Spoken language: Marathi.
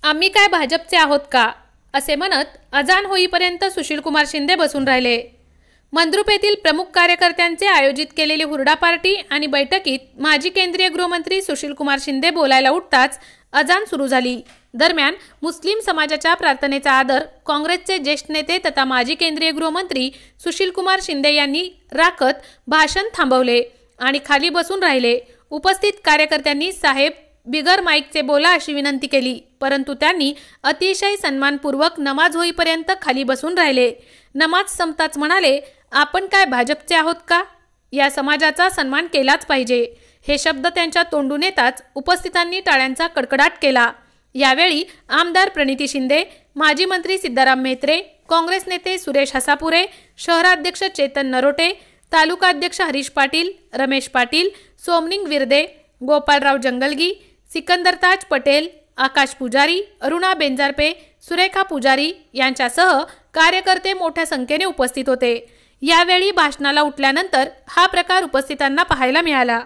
आम्ही काय भाजपचे आहोत का, असे म्हणत अजान होईपर्यंत सुशीलकुमार शिंदे बसून राहिले। मंद्रुप येथील प्रमुख कार्यकर्त्यांचे आयोजित केलेली हुरडा पार्टी आणि बैठकीत माजी केंद्रीय गृहमंत्री सुशीलकुमार शिंदे बोलायला उठताच अजान सुरू झाली। दरम्यान मुस्लिम समाजाच्या प्रार्थनेचा आदर काँग्रेसचे ज्येष्ठ नेते तथा माजी केंद्रीय गृहमंत्री सुशीलकुमार शिंदे यांनी राखत भाषण थांबवले आणि खाली बसून राहिले। उपस्थित कार्यकर्त्यांनी साहेब बिगर माईकचे बोला अशी विनंती केली, परंतु त्यांनी अतिशय सन्मानपूर्वक नमाज होईपर्यंत खाली बसून राहिले। नमाज संपताच म्हणाले, आपण काय भाजपचे आहोत का, या समाजाचा सन्मान केलाच पाहिजे। हे शब्द त्यांच्या तोंडून येताच उपस्थितांनी टाळ्यांचा कडकडाट केला। यावेळी आमदार प्रणिती शिंदे, माजी मंत्री सिद्धाराम म्हेत्रे, काँग्रेस नेते सुरेश हसापुरे, शहराध्यक्ष चेतन नरोटे, तालुका अध्यक्ष हरीश पाटील, रमेश पाटील, सोमनिंग विरदे, गोपालराव जंगलगी, सिकंदरताज पटेल, आकाश पुजारी, अरुणा बेंजारपे, सुरेखा पुजारी यांच्यासह कार्यकर्ते मोठ्या संख्येने उपस्थित होते। यावेळी भाषणाला उठल्यानंतर हा प्रकार उपस्थितांना पाहायला मिळाला।